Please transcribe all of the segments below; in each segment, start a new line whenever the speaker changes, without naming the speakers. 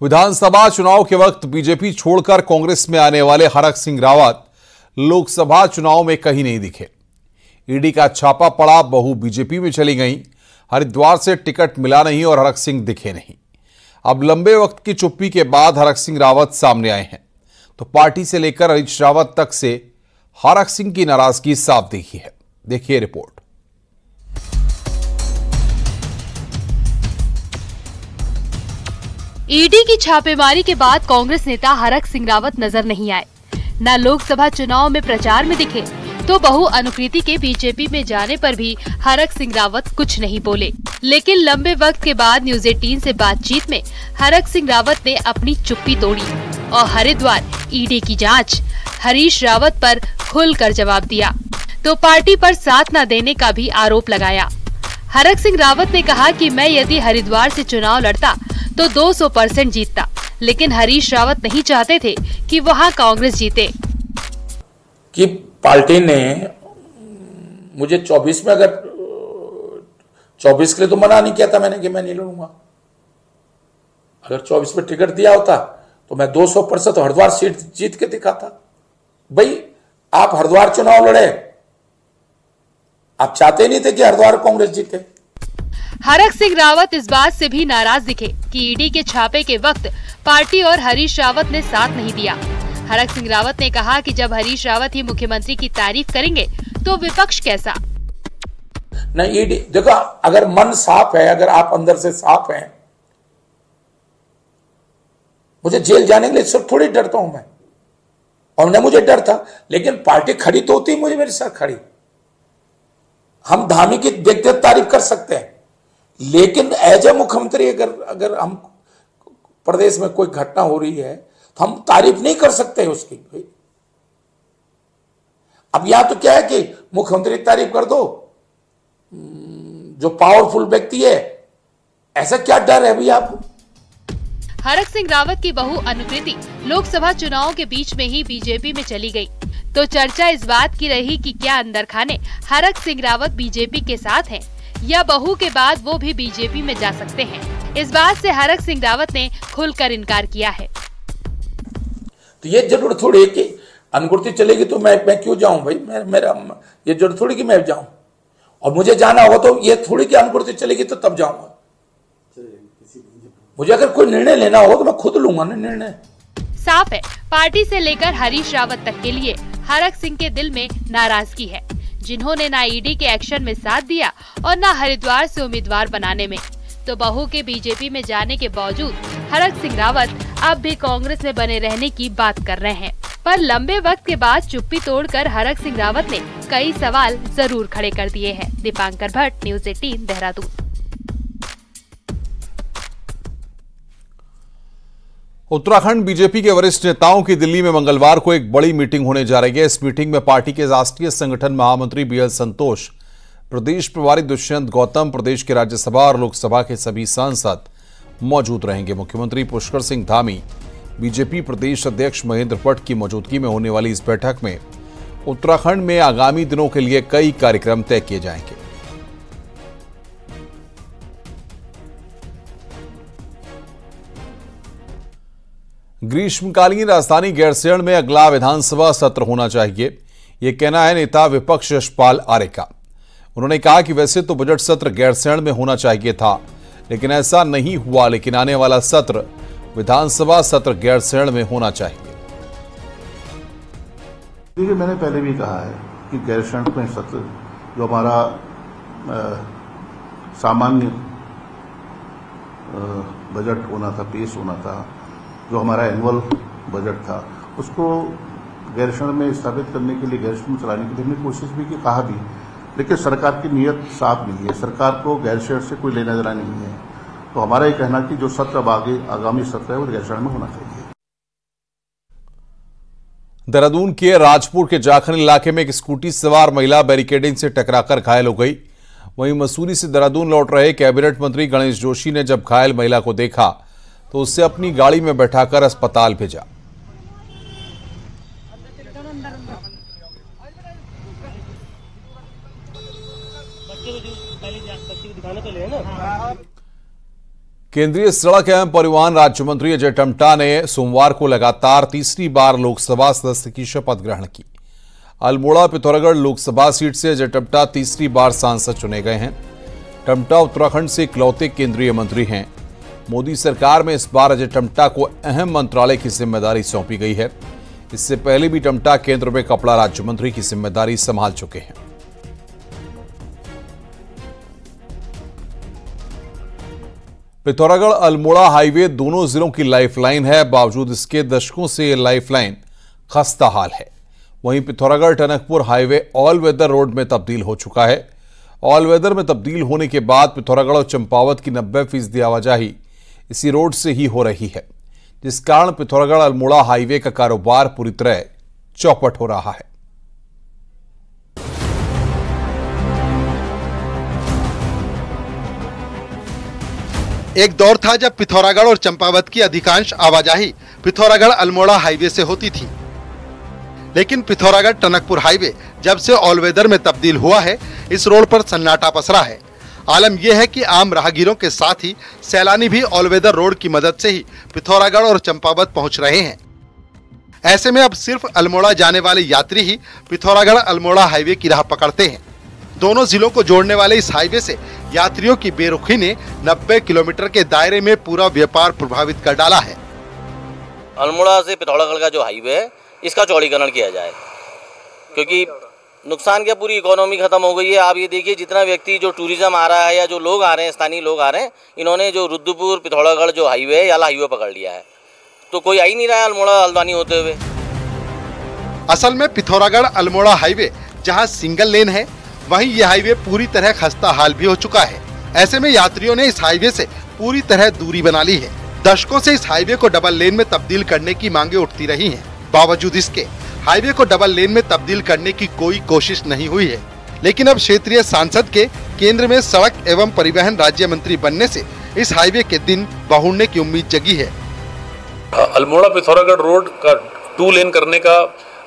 विधानसभा चुनाव के वक्त बीजेपी छोड़कर कांग्रेस में आने वाले हरक सिंह रावत लोकसभा चुनाव में कहीं नहीं दिखे। ईडी का छापा पड़ा, बहू बीजेपी में चली गई, हरिद्वार से टिकट मिला नहीं और हरक सिंह दिखे नहीं। अब लंबे वक्त की चुप्पी के बाद हरक सिंह रावत सामने आए हैं, तो पार्टी से लेकर हरीश रावत तक से हरक सिंह की नाराजगी साफ दिखी है। देखिए रिपोर्ट।
ईडी की छापेमारी के बाद कांग्रेस नेता हरक सिंह रावत नजर नहीं आए, न लोकसभा चुनाव में प्रचार में दिखे, तो बहू अनुकृति के बीजेपी में जाने पर भी हरक सिंह रावत कुछ नहीं बोले। लेकिन लंबे वक्त के बाद न्यूज 18 से बातचीत में हरक सिंह रावत ने अपनी चुप्पी तोड़ी और हरिद्वार ईडी की जांच हरीश रावत पर खुलकर जवाब दिया, तो पार्टी पर साथ न देने का भी आरोप लगाया। हरक सिंह रावत ने कहा कि मैं यदि हरिद्वार से चुनाव लड़ता तो 200% जीतता, लेकिन हरीश रावत नहीं चाहते थे कि वहां कांग्रेस जीते।
कि पार्टी ने मुझे 24 में, अगर 24 के लिए तो मना नहीं किया था मैंने कि मैं नहीं लड़ूंगा। अगर 24 में टिकट दिया होता तो मैं 200% हरिद्वार सीट जीत के दिखाता। भाई आप हरिद्वार चुनाव लड़े, आप चाहते नहीं थे कि हरिद्वार कांग्रेस जीते।
हरक सिंह रावत इस बात से भी नाराज दिखे कि ईडी के छापे के वक्त पार्टी और हरीश रावत ने साथ नहीं दिया। हरक सिंह रावत ने कहा कि जब हरीश रावत ही मुख्यमंत्री की तारीफ करेंगे तो विपक्ष कैसा।
नहीं, ईडी देखो, अगर मन साफ है, अगर आप अंदर से साफ हैं, मुझे जेल जाने के लिए सिर्फ थोड़ी डरता हूं मैं, और न मुझे डर था, लेकिन पार्टी खड़ी तो होती मुझे मेरे साथ खड़ी। हम धामी की देखते तारीफ कर सकते हैं, लेकिन एज ए मुख्यमंत्री अगर हम प्रदेश में कोई घटना हो रही है तो हम तारीफ नहीं कर सकते उसकी। अब यहां तो क्या है कि मुख्यमंत्री तारीफ कर दो, जो पावरफुल व्यक्ति है, ऐसा क्या डर है भैया आपको।
हरक सिंह रावत की बहू अनुकृति लोकसभा चुनाव के बीच में ही बीजेपी में चली गई, तो चर्चा इस बात की रही कि क्या अंदर खाने हरक सिंह रावत बीजेपी के साथ हैं, या बहू के बाद वो भी बीजेपी में जा सकते हैं। इस बात से हरक सिंह रावत ने खुलकर इनकार किया है।
तो ये जरूर थोड़ी है कि अनुकृति चलेगी तो मैं क्यों जाऊं भाई, मेरा ये जरूर थोड़ी कि मैं जाऊं, और मुझे जाना होगा तो ये थोड़ी कि अनुकृति चलेगी तो तब जाऊंगा। मुझे अगर कोई निर्णय लेना हो तो मैं खुद लूंगा ना निर्णय।
साफ है, पार्टी से लेकर हरीश रावत तक के लिए हरक सिंह के दिल में नाराजगी है, जिन्होंने ना ईडी के एक्शन में साथ दिया और ना हरिद्वार से उम्मीदवार बनाने में। तो बहू के बीजेपी में जाने के बावजूद हरक सिंह रावत अब भी कांग्रेस में बने रहने की बात कर रहे हैं। पर लंबे वक्त के बाद चुप्पी तोड़कर हरक सिंह रावत ने कई सवाल जरूर खड़े कर दिए हैं। दीपांकर भट्ट, न्यूज 18, देहरादून।
उत्तराखंड बीजेपी के वरिष्ठ नेताओं की दिल्ली में मंगलवार को एक बड़ी मीटिंग होने जा रही है। इस मीटिंग में पार्टी के राष्ट्रीय संगठन महामंत्री बीएल संतोष, प्रदेश प्रभारी दुष्यंत गौतम, प्रदेश के राज्यसभा और लोकसभा के सभी सांसद मौजूद रहेंगे। मुख्यमंत्री पुष्कर सिंह धामी, बीजेपी प्रदेश अध्यक्ष महेंद्र भट्ट की मौजूदगी में होने वाली इस बैठक में उत्तराखंड में आगामी दिनों के लिए कई कार्यक्रम तय किए जाएंगे। ग्रीष्मकालीन राजधानी गैरसैंण में अगला विधानसभा सत्र होना चाहिए, यह कहना है नेता विपक्ष यशपाल आर्य का। उन्होंने कहा कि वैसे तो बजट सत्र गैरसैंण में होना चाहिए था, लेकिन ऐसा नहीं हुआ, लेकिन आने वाला सत्र विधानसभा सत्र गैरसैंण में होना चाहिए।
देखिए, मैंने पहले भी कहा है कि गैरसैंण में सत्र जो हमारा सामान्य बजट होना था, पेश होना था, जो हमारा एनुअल बजट था, उसको गैरसैंण में स्थापित करने के लिए, गैरसैंण में चलाने के लिए हमने कोशिश भी की, कहा भी, लेकिन सरकार की नीयत साफ नहीं है। सरकार को गैरसैंण से कोई लेना देना नहीं है। तो हमारा ये कहना कि जो सत्र अब आगामी सत्र है वो गैरसैंण में होना चाहिए।
देहरादून के राजपुर के जाखन इलाके में एक स्कूटी सवार महिला बैरिकेडिंग से टकराकर घायल हो गई। वहीं मसूरी से देहरादून लौट रहे कैबिनेट मंत्री गणेश जोशी ने जब घायल महिला को देखा तो उससे अपनी गाड़ी में बैठाकर अस्पताल भेजा। केंद्रीय सड़क एवं परिवहन राज्य मंत्री अजय टम्टा ने सोमवार को लगातार तीसरी बार लोकसभा सदस्य की शपथ ग्रहण की। अल्मोड़ा पिथौरागढ़ लोकसभा सीट से अजय टम्टा तीसरी बार सांसद चुने गए हैं। टम्टा उत्तराखंड से इकलौते केंद्रीय मंत्री हैं। मोदी सरकार में इस बार अजय टम्टा को अहम मंत्रालय की जिम्मेदारी सौंपी गई है। इससे पहले भी टम्टा केंद्र में कपड़ा राज्य मंत्री की जिम्मेदारी संभाल चुके हैं। पिथौरागढ़ अल्मोड़ा हाईवे दोनों जिलों की लाइफलाइन है। बावजूद इसके दशकों से ये लाइफलाइन खस्ता हाल है। वहीं Pithoragarh Tanakpur highway all weather road में तब्दील हो चुका है। ऑल वेदर में तब्दील होने के बाद पिथौरागढ़ और चंपावत की 90% आवाजाही इसी रोड से ही हो रही है, जिस कारण पिथौरागढ़ अल्मोड़ा हाईवे का कारोबार पूरी तरह चौपट हो रहा है।
एक दौर था जब पिथौरागढ़ और चंपावत की अधिकांश आवाजाही पिथौरागढ़ अल्मोड़ा हाईवे से होती थी, लेकिन पिथौरागढ़ टनकपुर हाईवे जब से ऑल वेदर में तब्दील हुआ है, इस रोड पर सन्नाटा पसरा है। आलम यह है कि आम राहगीरों के साथ ही सैलानी भी ऑल वेदर रोड की मदद से ही पिथौरागढ़ और चंपावत पहुंच रहे हैं। ऐसे में अब सिर्फ अल्मोड़ा जाने वाले यात्री ही पिथौरागढ़ अल्मोड़ा हाईवे की राह पकड़ते हैं। दोनों जिलों को जोड़ने वाले इस हाईवे से यात्रियों की बेरुखी ने 90 किलोमीटर के दायरे में पूरा व्यापार प्रभावित कर डाला है।
अल्मोड़ा से पिथौरागढ़ का जो हाईवे है, इसका चौड़ीकरण किया जाए, क्योंकि नुकसान क्या, पूरी इकोनॉमी खत्म हो गई है। आप ये देखिए, जितना व्यक्ति जो टूरिज्म आ रहा है या जो लोग आ रहे हैं, स्थानीय लोग आ रहे हैं, इन्होंने जो रुद्रपुर पिथौरागढ़ जो हाईवे है, याला हाईवे पकड़ लिया है, तो कोई आ ही नहीं रहा है अल्मोड़ा हल्द्वानी होते हुए।
असल में पिथौरागढ़ अल्मोड़ा हाईवे जहां सिंगल लेन है, वहीं यह हाईवे पूरी तरह खस्ता हाल भी हो चुका है। ऐसे में यात्रियों ने इस हाईवे से पूरी तरह दूरी बना ली है। दशकों से इस हाईवे को डबल लेन में तब्दील करने की मांगे उठती रही हैं। बावजूद इसके हाईवे को डबल लेन में तब्दील करने की कोई कोशिश नहीं हुई है। लेकिन अब क्षेत्रीय सांसद के केंद्र में सड़क एवं परिवहन राज्य मंत्री बनने से इस हाईवे के दिन बहुड़ने की उम्मीद जगी है।
अल्मोड़ा पिथौरागढ़ रोड का 2 लेन करने का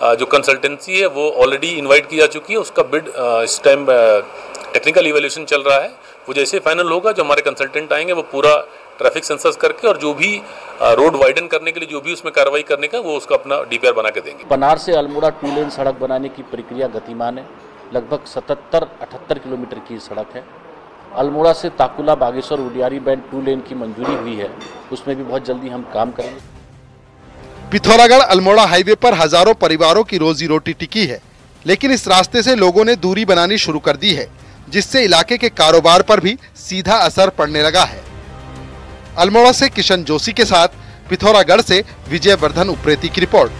जो कंसल्टेंसी है वो ऑलरेडी इनवाइट की जा चुकी है। उसका बिड इस टाइम टेक्निकल इवैल्यूएशन चल रहा है। वो जैसे फाइनल होगा, जो हमारे कंसल्टेंट आएंगे वो पूरा ट्रैफिक सेंसस करके और जो भी रोड वाइडन करने के लिए जो भी उसमें कार्रवाई करने का, वो उसका अपना डीपीआर बना के देंगे।
पनार से अल्मोड़ा 2 लेन सड़क बनाने की प्रक्रिया गतिमान है। लगभग 77-78 किलोमीटर की सड़क है। अल्मोड़ा से ताकुला बागेश्वर उडियारी बैंड 2 लेन की मंजूरी हुई है, उसमें भी बहुत जल्दी हम काम करेंगे।
पिथौरागढ़ अल्मोड़ा हाईवे पर हजारों परिवारों की रोजी रोटी टिकी है, लेकिन इस रास्ते से लोगों ने दूरी बनानी शुरू कर दी है, जिससे इलाके के कारोबार पर भी सीधा असर पड़ने लगा है। अल्मोड़ा से किशन जोशी के साथ पिथौरागढ़ से विजय वर्धन उप्रेती की रिपोर्ट।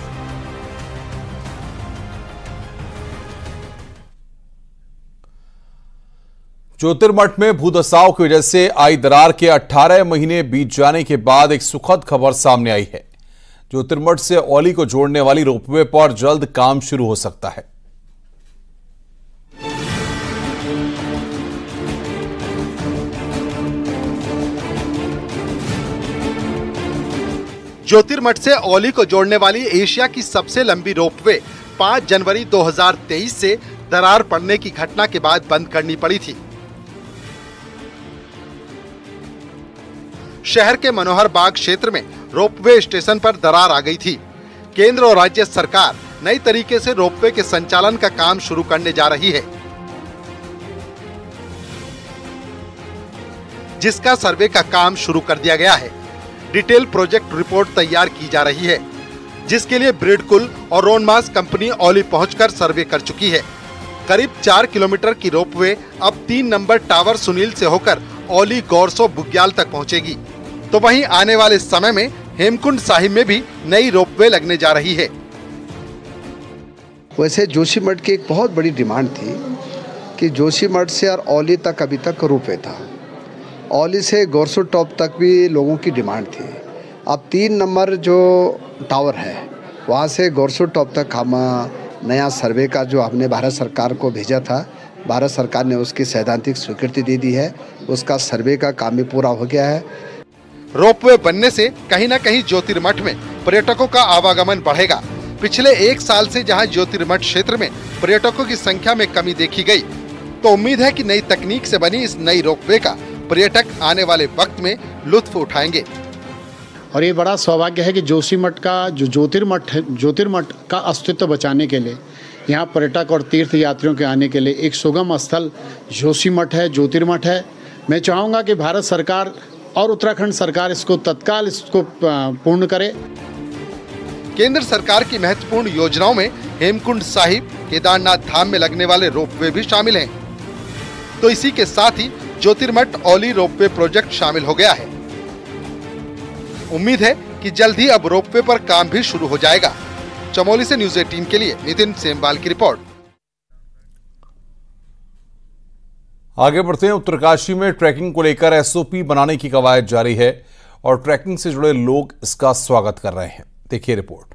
ज्योतिर्मठ में भूदसाव की वजह से आई दरार के 18 महीने बीत जाने के बाद एक सुखद खबर सामने आई है। ज्योतिर्मठ से औली को जोड़ने वाली रोपवे पर जल्द काम शुरू हो सकता है।
ज्योतिर्मठ से औली को जोड़ने वाली एशिया की सबसे लंबी रोपवे 5 जनवरी 2023 से दरार पड़ने की घटना के बाद बंद करनी पड़ी थी। शहर के मनोहर बाग क्षेत्र में रोपवे स्टेशन पर दरार आ गई थी। केंद्र और राज्य सरकार नई तरीके से रोपवे के संचालन का काम शुरू करने जा रही है, जिसका सर्वे का काम शुरू कर दिया गया है। डिटेल प्रोजेक्ट रिपोर्ट तैयार की जा रही है, जिसके लिए ब्रिडकुल और रोनमास कंपनी औली पहुंचकर सर्वे कर चुकी है। करीब 4 किलोमीटर की रोपवे अब 3 नंबर टावर सुनील से होकर औली गौरसो बुग्याल तक पहुंचेगी। तो वहीं आने वाले समय में हेमकुंड साहिब में भी नई रोपवे लगने जा रही है।
वैसे जोशीमठ की एक बहुत बड़ी डिमांड थी कि जोशीमठ से और औली तक अभी तक रोपवे था। औली से गोरसो टॉप तक भी लोगों की डिमांड थी। अब 3 नंबर जो टावर है वहाँ से गोरसो टॉप तक हम नया सर्वे का जो हमने भारत सरकार को भेजा था, भारत सरकार ने उसकी सैद्धांतिक स्वीकृति दे दी है। उसका सर्वे का काम भी पूरा हो गया है।
रोपवे बनने से कहीं न कहीं ज्योतिर्मठ में पर्यटकों का आवागमन बढ़ेगा। पिछले 1 साल से जहां ज्योतिर्मठ क्षेत्र में पर्यटकों की संख्या में कमी देखी गई, तो उम्मीद है कि नई तकनीक से बनी इस नई रोपवे का पर्यटक आने वाले वक्त में लुत्फ उठाएंगे।
और ये बड़ा सौभाग्य है कि जोशीमठ का जो ज्योतिर्मठ का अस्तित्व बचाने के लिए यहाँ पर्यटक और तीर्थ यात्रियों के आने के लिए एक सुगम स्थल जोशीमठ है, ज्योतिर्मठ है। मैं चाहूँगा कि भारत सरकार और उत्तराखंड सरकार इसको तत्काल पूर्ण करे।
केंद्र सरकार की महत्वपूर्ण योजनाओं में हेमकुंड साहिब, केदारनाथ धाम में लगने वाले रोपवे भी शामिल हैं। तो इसी के साथ ही ज्योतिर्मठ औली रोपवे प्रोजेक्ट शामिल हो गया है। उम्मीद है कि जल्द ही अब रोपवे पर काम भी शुरू हो जाएगा। चमोली से न्यूज़ 18 के लिए नितिन सेमवाल की रिपोर्ट।
आगे बढ़ते हैं। उत्तरकाशी में ट्रैकिंग को लेकर एसओपी बनाने की कवायद जारी है और ट्रैकिंग से जुड़े लोग इसका स्वागत कर रहे हैं। देखिए रिपोर्ट।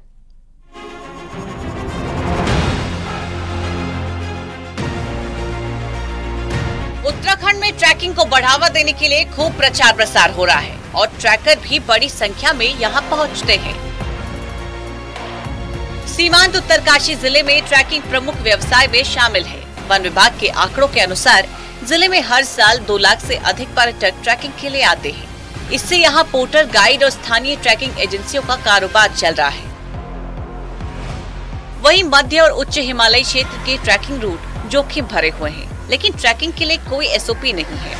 उत्तराखंड में ट्रैकिंग को बढ़ावा देने के लिए खूब प्रचार प्रसार हो रहा है और ट्रैकर भी बड़ी संख्या में यहां पहुंचते हैं। सीमांत उत्तरकाशी जिले में ट्रैकिंग प्रमुख व्यवसाय में शामिल है। वन विभाग के आंकड़ों के अनुसार जिले में हर साल 2 लाख से अधिक पर्यटक ट्रैकिंग के लिए आते हैं। इससे यहाँ पोर्टर, गाइड और स्थानीय ट्रैकिंग एजेंसियों का कारोबार चल रहा है। वहीं मध्य और उच्च हिमालयी क्षेत्र के ट्रैकिंग रूट जोखिम भरे हुए हैं, लेकिन ट्रैकिंग के लिए कोई एसओपी नहीं है।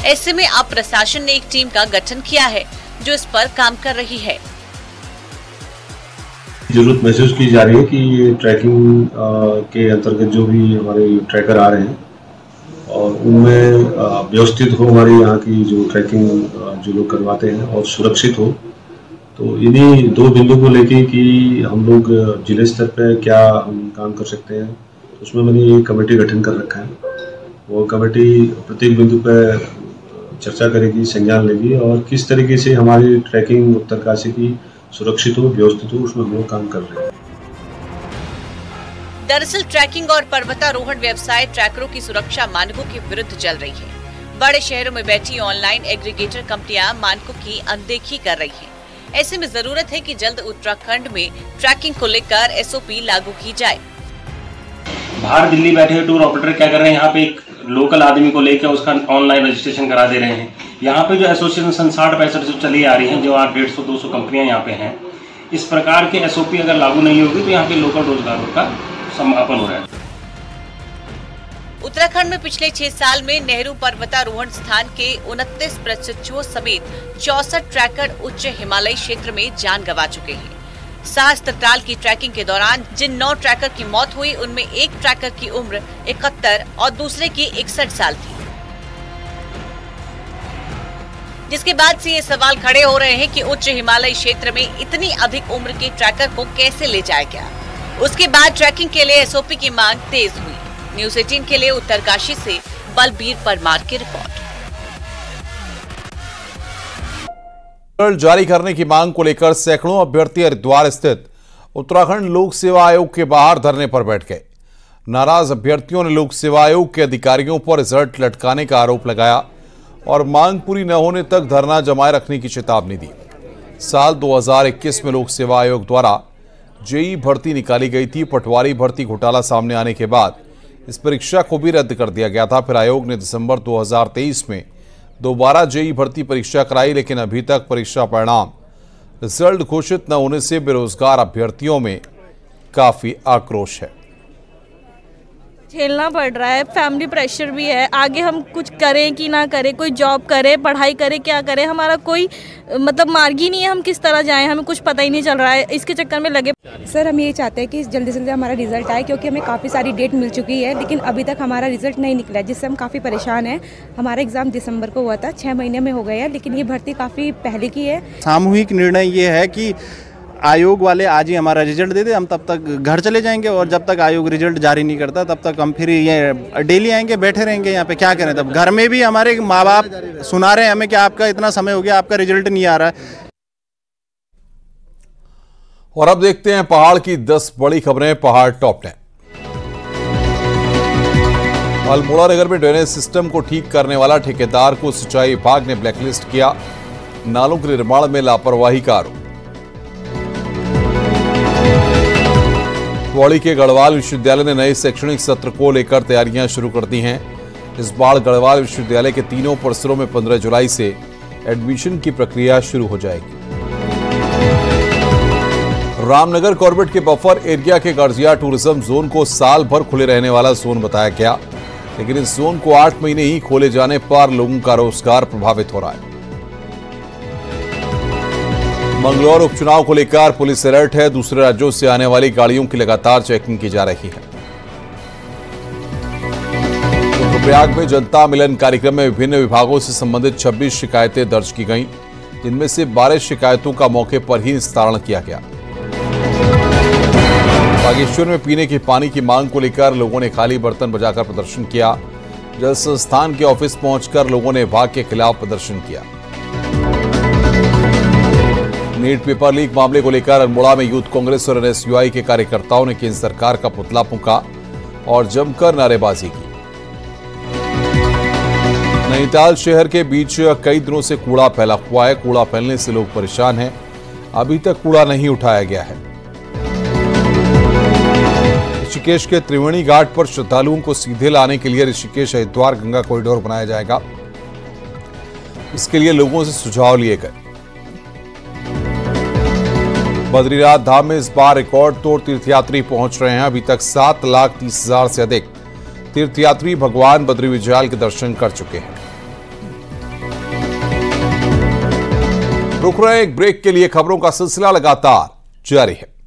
ऐसे में अब प्रशासन ने एक टीम का गठन किया है जो इस पर काम कर रही है।
जरूरत महसूस की जा रही है कि ये ट्रैकिंग के अंतर्गत जो भी हमारे ट्रैकर आ रहे हैं और उनमें व्यवस्थित हो हमारे यहाँ की जो ट्रैकिंग जो लोग करवाते हैं और सुरक्षित हो। तो इन्हीं 2 बिंदु को लेके कि हम लोग जिले स्तर पे क्या हम काम कर सकते हैं, उसमें मैंने एक कमेटी गठन कर रखा है। वो कमेटी प्रत्येक बिंदु पे चर्चा करेगी, संज्ञान लेगी और किस तरीके से हमारी ट्रैकिंग उत्तरकाशी की सुरक्षित हो, व्यवस्थित हो, उसमें हम लोग काम कर रहे हैं।
दरअसल ट्रैकिंग और पर्वतारोहण व्यवसाय ट्रैकरों की सुरक्षा मानकों के विरुद्ध चल रही है। बड़े शहरों में बैठी ऑनलाइन एग्रीगेटर कंपनियां मानकों की अनदेखी कर रही हैं। ऐसे में जरूरत है कि जल्द उत्तराखंड में ट्रैकिंग को लेकर एसओपी लागू की जाए।
बाहर दिल्ली बैठे टूर ऑपरेटर क्या कर रहे हैं, यहाँ पे एक लोकल आदमी को लेकर उसका ऑनलाइन रजिस्ट्रेशन करा दे रहे हैं। यहाँ पे जो एसोसिएशन 60-65 से चली आ रही है, जो 150-200 कंपनियां यहाँ पे हैं, इस प्रकार के एसओपी अगर लागू नहीं होगी तो यहाँ पे लोकल रोजगारों का समापन हो रहा है।
उत्तराखंड में पिछले 6 साल में नेहरू पर्वतारोहण स्थान के 29 प्रशिक्षुओं समेत 64 ट्रैकर उच्च हिमालयी क्षेत्र में जान गंवा चुके हैं। सहस्त्रताल की ट्रैकिंग के दौरान जिन 9 ट्रैकर की मौत हुई, उनमें एक ट्रैकर की उम्र 71 और दूसरे की 61 साल थी। जिसके बाद से ये सवाल खड़े हो रहे हैं कि उच्च हिमालयी क्षेत्र में इतनी अधिक उम्र के ट्रैकर को कैसे ले जाया गया। उसके बाद ट्रैकिंग के लिए एसओपी की मांग तेज हुई। न्यूज़ 18 के लिए उत्तरकाशी से बलबीर परमार की रिपोर्ट।
रिजल्ट जारी करने की मांग को लेकर सैकड़ों अभ्यर्थी हरिद्वार स्थित उत्तराखंड लोक सेवा आयोग के बाहर धरने पर बैठ गए। नाराज अभ्यर्थियों ने लोक सेवा आयोग के अधिकारियों पर रिजल्ट लटकाने का आरोप लगाया और मांग पूरी न होने तक धरना जमाए रखने की चेतावनी दी। साल 2021 में लोक सेवा आयोग द्वारा जेईई भर्ती निकाली गई थी। पटवारी भर्ती घोटाला सामने आने के बाद इस परीक्षा को भी रद्द कर दिया गया था। फिर आयोग ने दिसंबर 2023 में दोबारा जेईई भर्ती परीक्षा कराई, लेकिन अभी तक परीक्षा परिणाम रिजल्ट घोषित न होने से बेरोजगार अभ्यर्थियों में काफी आक्रोश है।
झेलना पड़ रहा है, फैमिली प्रेशर भी है। आगे हम कुछ करें कि ना करें, कोई जॉब करें, पढ़ाई करें, क्या करें, हमारा कोई मतलब मार्ग ही नहीं है। हम किस तरह जाएं, हमें कुछ पता ही नहीं चल रहा है। इसके चक्कर में लगे।
सर हम ये चाहते हैं कि जल्दी से जल्दी हमारा रिजल्ट आए, क्योंकि हमें काफ़ी सारी डेट मिल चुकी है लेकिन अभी तक हमारा रिजल्ट नहीं निकला, जिससे हम काफ़ी परेशान हैं। हमारा एग्ज़ाम दिसंबर को हुआ था, 6 महीने में हो गया है, लेकिन ये भर्ती काफ़ी पहले की है।
सामूहिक निर्णय ये है कि आयोग वाले आज ही हमारा रिजल्ट दे दे, हम तब तक घर चले जाएंगे और जब तक आयोग रिजल्ट जारी नहीं करता तब तक हम फिर ये डेली आएंगे, बैठे रहेंगे यहाँ पे। क्या करें, तब घर में भी हमारे माँ बाप सुना रहे हैं हमें कि आपका इतना समय हो गया, आपका रिजल्ट नहीं आ रहा है।
और अब देखते हैं पहाड़ की 10 बड़ी खबरें। पहाड़ टॉप 10। अल्मोड़ा नगर में ड्रेनेज सिस्टम को ठीक करने वाला ठेकेदार को सिंचाई विभाग ने ब्लैकलिस्ट किया। नालों के निर्माण में लापरवाही का आरोप। पौड़ी के गढ़वाल विश्वविद्यालय ने नए शैक्षणिक सत्र को लेकर तैयारियां शुरू कर दी हैं। इस बार गढ़वाल विश्वविद्यालय के तीनों परिसरों में 15 जुलाई से एडमिशन की प्रक्रिया शुरू हो जाएगी। रामनगर कॉर्बेट के बफर एरिया के गर्जिया टूरिज्म जोन को साल भर खुले रहने वाला जोन बताया गया, लेकिन इस जोन को 8 महीने ही खोले जाने पर लोगों का रोजगार प्रभावित हो रहा है। मंगलौर उपचुनाव को लेकर पुलिस अलर्ट है। दूसरे राज्यों से आने वाली गाड़ियों की लगातार चेकिंग की जा रही है। रुद्रप्रयाग में जनता मिलन कार्यक्रम में विभिन्न विभागों से संबंधित 26 शिकायतें दर्ज की गईं, जिनमें से 12 शिकायतों का मौके पर ही निस्तारण किया गया। बागेश्वर में पीने के पानी की मांग को लेकर लोगों ने खाली बर्तन बजाकर प्रदर्शन किया। जल संस्थान के ऑफिस पहुंचकर लोगों ने विभाग के खिलाफ प्रदर्शन किया। नीट पेपर लीक मामले को लेकर अल्मोड़ा में यूथ कांग्रेस और एनएसयूआई के कार्यकर्ताओं ने केंद्र सरकार का पुतला फूंका और जमकर नारेबाजी की। नैनीताल शहर के बीच कई दिनों से कूड़ा फैला हुआ है। कूड़ा फैलने से लोग परेशान हैं। अभी तक कूड़ा नहीं उठाया गया है। ऋषिकेश के त्रिवेणी घाट पर श्रद्धालुओं को सीधे लाने के लिए ऋषिकेश हरिद्वार गंगा कॉरिडोर बनाया जाएगा। इसके लिए लोगों से सुझाव लिए गए। बद्रीनाथ धाम में इस बार रिकॉर्ड तोड़ तीर्थयात्री पहुंच रहे हैं। अभी तक 7,30,000 से अधिक तीर्थयात्री भगवान बद्री विजयाल के दर्शन कर चुके हैं। रुक रहे एक ब्रेक के लिए। खबरों का सिलसिला लगातार जारी है।